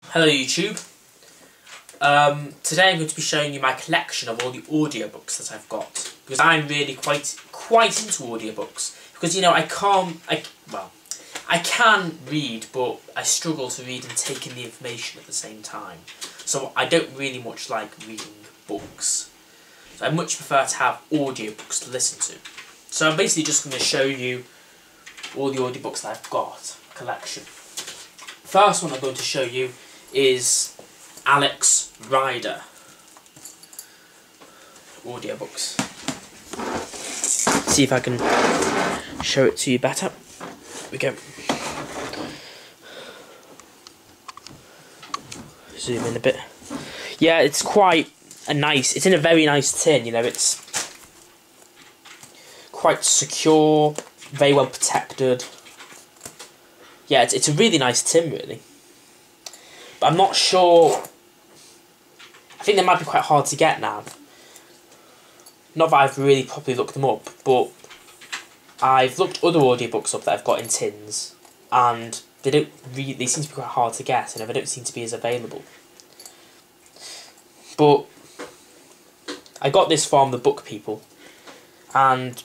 Hello YouTube. Today I'm going to be showing you my collection of all the audiobooks that I've got, because I'm really quite into audiobooks, because you know I can read, but I struggle to read and take in the information at the same time, so I don't really much like reading books, so I much prefer to have audiobooks to listen to. So I'm basically just going to show you all the audiobooks that I've got, collection. First one I'm going to show you is Alex Rider audiobooks. See if I can show it to you better. Here we go. Zoom in a bit. Yeah, it's quite a nice, it's in a very nice tin, you know, it's quite secure, very well protected. Yeah, it's a really nice tin, really. But I'm not sure. I think they might be quite hard to get now. Not that I've really properly looked them up, but I've looked other audiobooks up that I've got in tins, and they seem to be quite hard to get, and they don't seem to be as available. But I got this from the Book People, and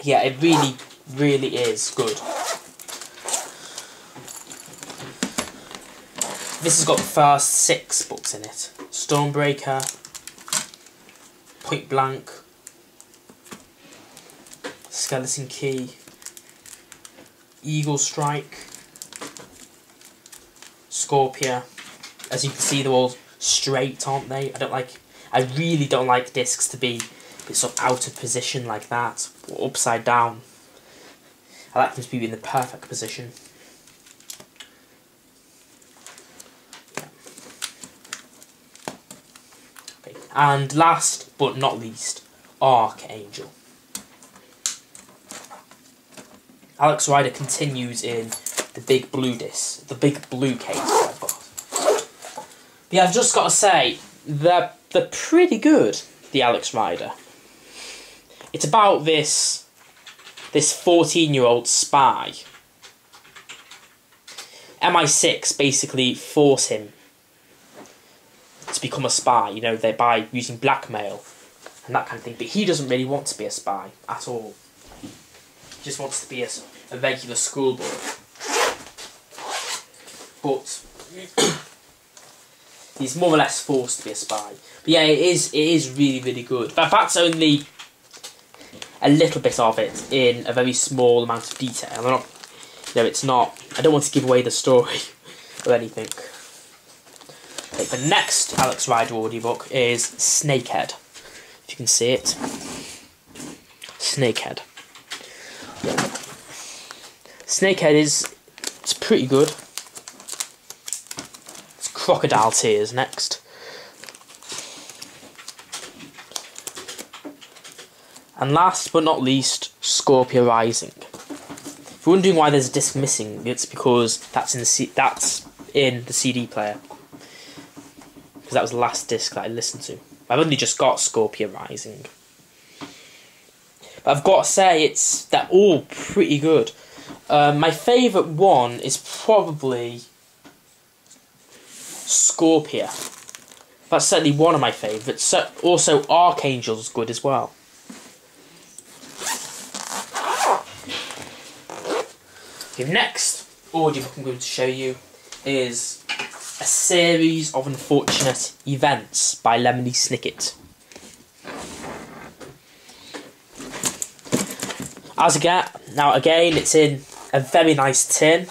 yeah, it really is good. This has got the first 6 books in it. Stormbreaker, Point Blank, Skeleton Key, Eagle Strike, Scorpia. As you can see, they're all straight, aren't they? I really don't like discs to be a bit sort of out of position like that, or upside down. I like them to be in the perfect position. And last but not least, Archangel. Alex Rider continues in the big blue disc, the big blue case that I've got. But yeah, I've just got to say, they're pretty good, the Alex Rider. It's about this 14-year-old spy. MI6 basically force him to become a spy, you know, by using blackmail and that kind of thing, but he doesn't really want to be a spy at all. He just wants to be a regular schoolboy. But he's more or less forced to be a spy. But yeah, it is really good. But that's only a little bit of it in a very small amount of detail. It's not. I don't want to give away the story or anything. Okay, the next Alex Rider audiobook is Snakehead. If you can see it. Snakehead. Yeah. Snakehead it's pretty good. It's Crocodile Tears next. And last but not least, Scorpia Rising. If you're wondering why there's a disc missing, it's because that's in the CD player. That was the last disc that I listened to. I've only just got Scorpia Rising. But I've got to say, they're all pretty good. My favourite one is probably Scorpia. That's certainly one of my favourites. So, also, Archangel's good as well. The next audiobook I'm going to show you is A Series of Unfortunate Events by Lemony Snicket. Now again, it's in a very nice tin,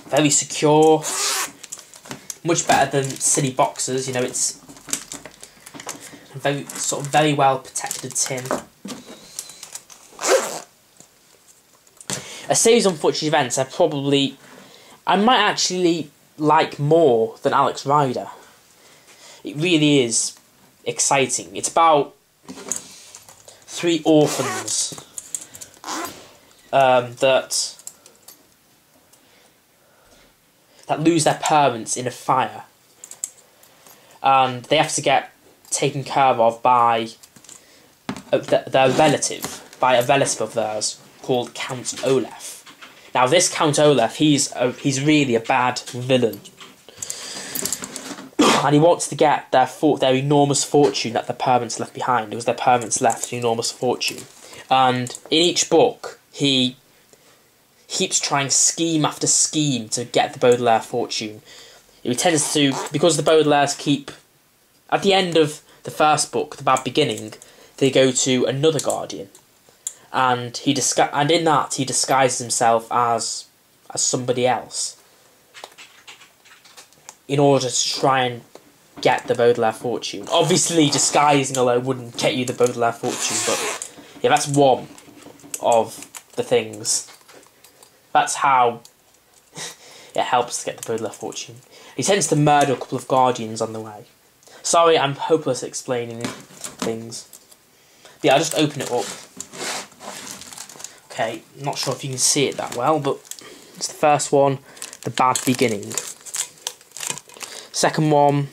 very secure, much better than silly boxes. You know, it's a very well protected tin. A Series of Unfortunate Events, I might actually like more than Alex Rider. It really is exciting. It's about 3 orphans that lose their parents in a fire, and they have to get taken care of by a relative of theirs called Count Olaf. Now this Count Olaf, he's really a bad villain. And he wants to get their enormous fortune that their parents left behind. It was their parents left an enormous fortune. And in each book, he keeps trying scheme after scheme to get the Baudelaire fortune. He tends to, because the Baudelaires keep, at the end of the first book, The Bad Beginning, they go to another guardian. And in that he disguises himself as somebody else. In order to try and get the Baudelaire fortune. Obviously, disguising alone wouldn't get you the Baudelaire fortune, but yeah, that's one of the things. That's how it helps to get the Baudelaire fortune. He tends to murder a couple of guardians on the way. Sorry, I'm hopeless at explaining things. But yeah, I'll just open it up. Okay, not sure if you can see it that well, but it's the first one, The Bad Beginning. Second one,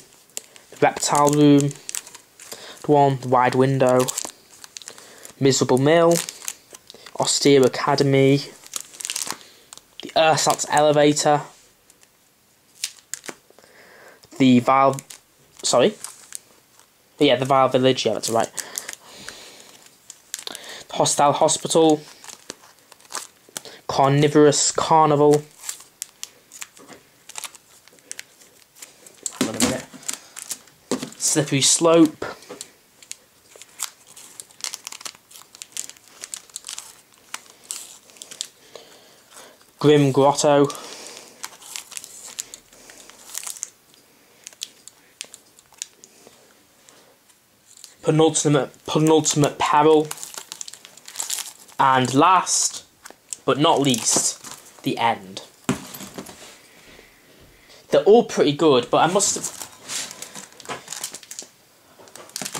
The Reptile Room. Third one, The Wide Window. Miserable Mill. Austere Academy. The Ersatz Elevator. The Vile Village, yeah, that's right. The Hostile Hospital. Carnivorous Carnival. Hang on a minute. Slippery Slope. Grim Grotto. Penultimate Peril. And last, but not least, The End. They're all pretty good, but I must have...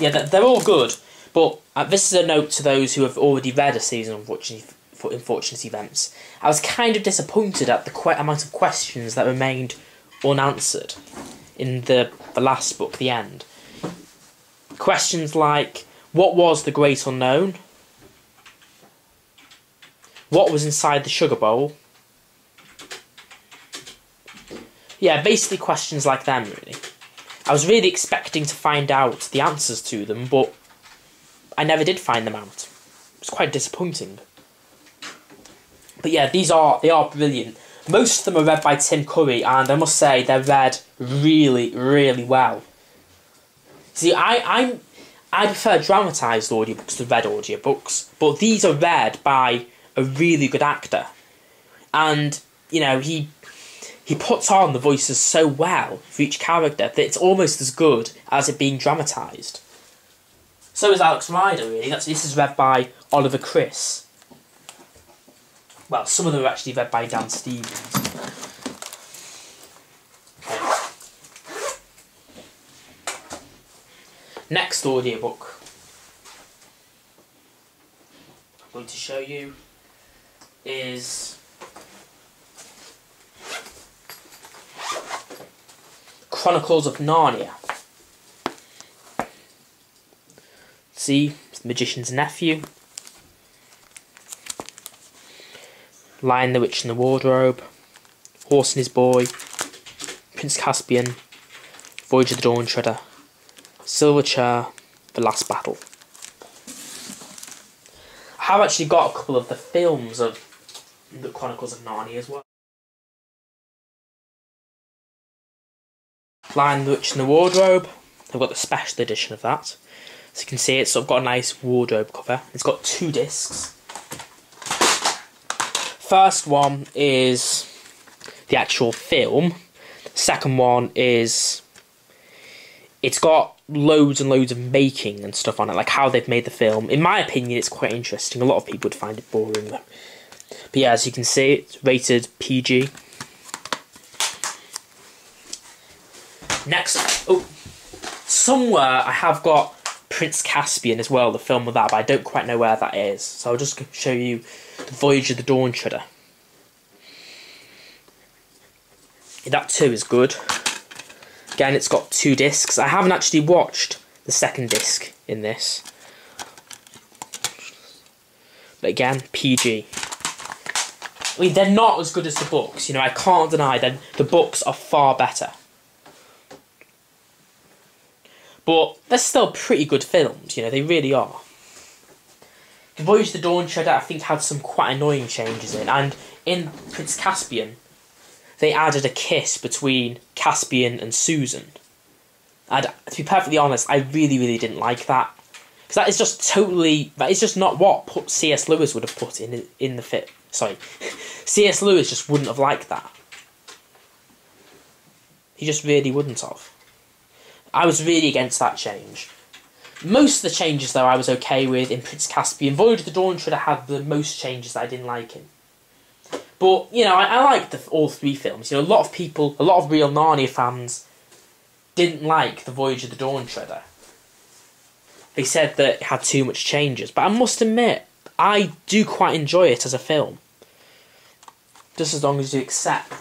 Yeah, they're all good, but this is a note to those who have already read a season of Unfortunate Events. I was kind of disappointed at the amount of questions that remained unanswered in the last book, The End. Questions like, what was the Great Unknown? What was inside the sugar bowl? Yeah, basically questions like them, really. I was really expecting to find out the answers to them, but I never did find them out. It was quite disappointing. But yeah, they are brilliant. Most of them are read by Tim Curry, and I must say they're read really, really well. See, I prefer dramatised audiobooks to read audiobooks, but these are read by a really good actor. And, you know, he puts on the voices so well for each character that it's almost as good as it being dramatised. So is Alex Rider, really. This is read by Oliver Chris. Well, some of them are actually read by Dan Stevens. Okay. Next audiobook I'm going to show you is Chronicles of Narnia. See, it's the Magician's Nephew. Lion, the Witch and the Wardrobe, Horse and His Boy, Prince Caspian, Voyage of the Dawn Treader, Silver Chair, The Last Battle. I have actually got a couple of the films of the Chronicles of Narnia as well. Lion, the Witch and the Wardrobe. I've got the special edition of that. So you can see it's sort of got a nice wardrobe cover. It's got 2 discs. First one is the actual film. Second one is... it's got loads and loads of making and stuff on it, like how they've made the film. In my opinion, it's quite interesting. A lot of people would find it boring, though. But yeah, as you can see, it's rated PG. Next, somewhere I have got Prince Caspian as well, the film of that, but I don't quite know where that is. So I'll just show you the Voyage of the Dawn Treader. That too is good. Again, it's got 2 discs. I haven't actually watched the second disc in this. But again, PG. I mean, they're not as good as the books. You know, I can't deny that the books are far better. But they're still pretty good films, you know, they really are. The Voyage of the Dawn Treader, I think, had some quite annoying changes in. And in Prince Caspian, they added a kiss between Caspian and Susan. And to be perfectly honest, I really, really didn't like that. Because that is just totally... That is just not what C.S. Lewis would have put in the fit. Sorry. C.S. Lewis just wouldn't have liked that. He just really wouldn't have. I was really against that change. Most of the changes, though, I was okay with in Prince Caspian. Voyage of the Dawn Treader had the most changes that I didn't like in. But, you know, I liked all three films. You know, a lot of people, a lot of real Narnia fans didn't like the Voyage of the Dawn Treader. They said that it had too much changes. But I must admit, I do quite enjoy it as a film. Just as long as you accept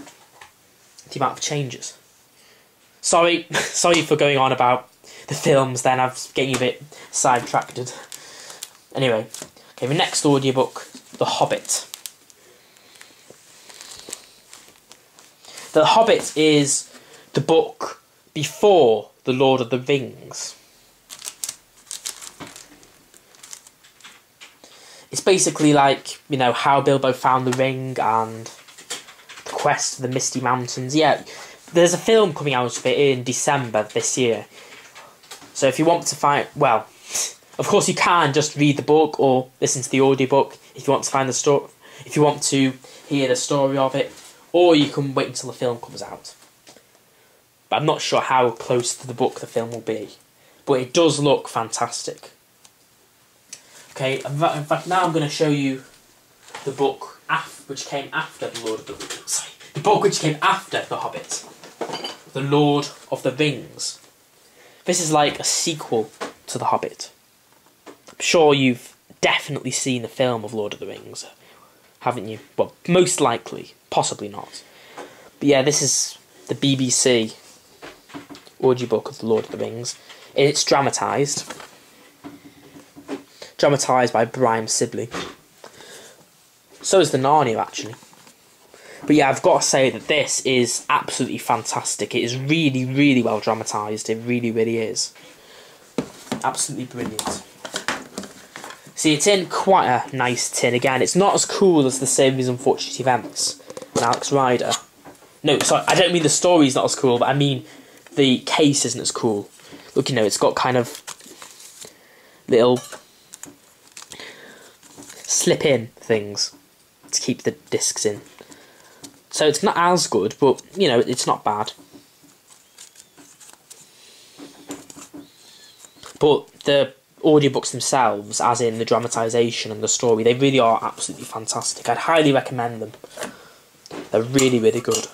the amount of changes. Sorry for going on about the films then, I'm getting a bit sidetracked. Anyway, okay, the next audiobook, The Hobbit. The Hobbit is the book before The Lord of the Rings. It's basically like, you know, how Bilbo found the ring and the quest for the Misty Mountains. Yeah, there's a film coming out of it in December this year. So if you want to find... Well, of course you can just read the book or listen to the audiobook if you want to find the story. If you want to hear the story of it. Or you can wait until the film comes out. But I'm not sure how close to the book the film will be. But it does look fantastic. Okay, in fact now I'm going to show you the book which came after The Lord of the... Sorry, the book which came after The Hobbit. The Lord of the Rings. This is like a sequel to The Hobbit. I'm sure you've definitely seen the film of Lord of the Rings, haven't you? Well, most likely. Possibly not. But yeah, this is the BBC audiobook of The Lord of the Rings. It's dramatised. Dramatised by Brian Sibley. So is the Narnia, actually. But yeah, I've got to say that this is absolutely fantastic. It is really, really well dramatised. It really, really is. Absolutely brilliant. See, it's in quite a nice tin. Again, it's not as cool as The Saving Unfortunate Events and Alex Rider. No, sorry, I don't mean the story's not as cool, but I mean the case isn't as cool. Look, you know, it's got kind of little slip-in things to keep the discs in. So it's not as good, but, you know, it's not bad. But the audiobooks themselves, as in the dramatisation and the story, they really are absolutely fantastic. I'd highly recommend them. They're really, really good.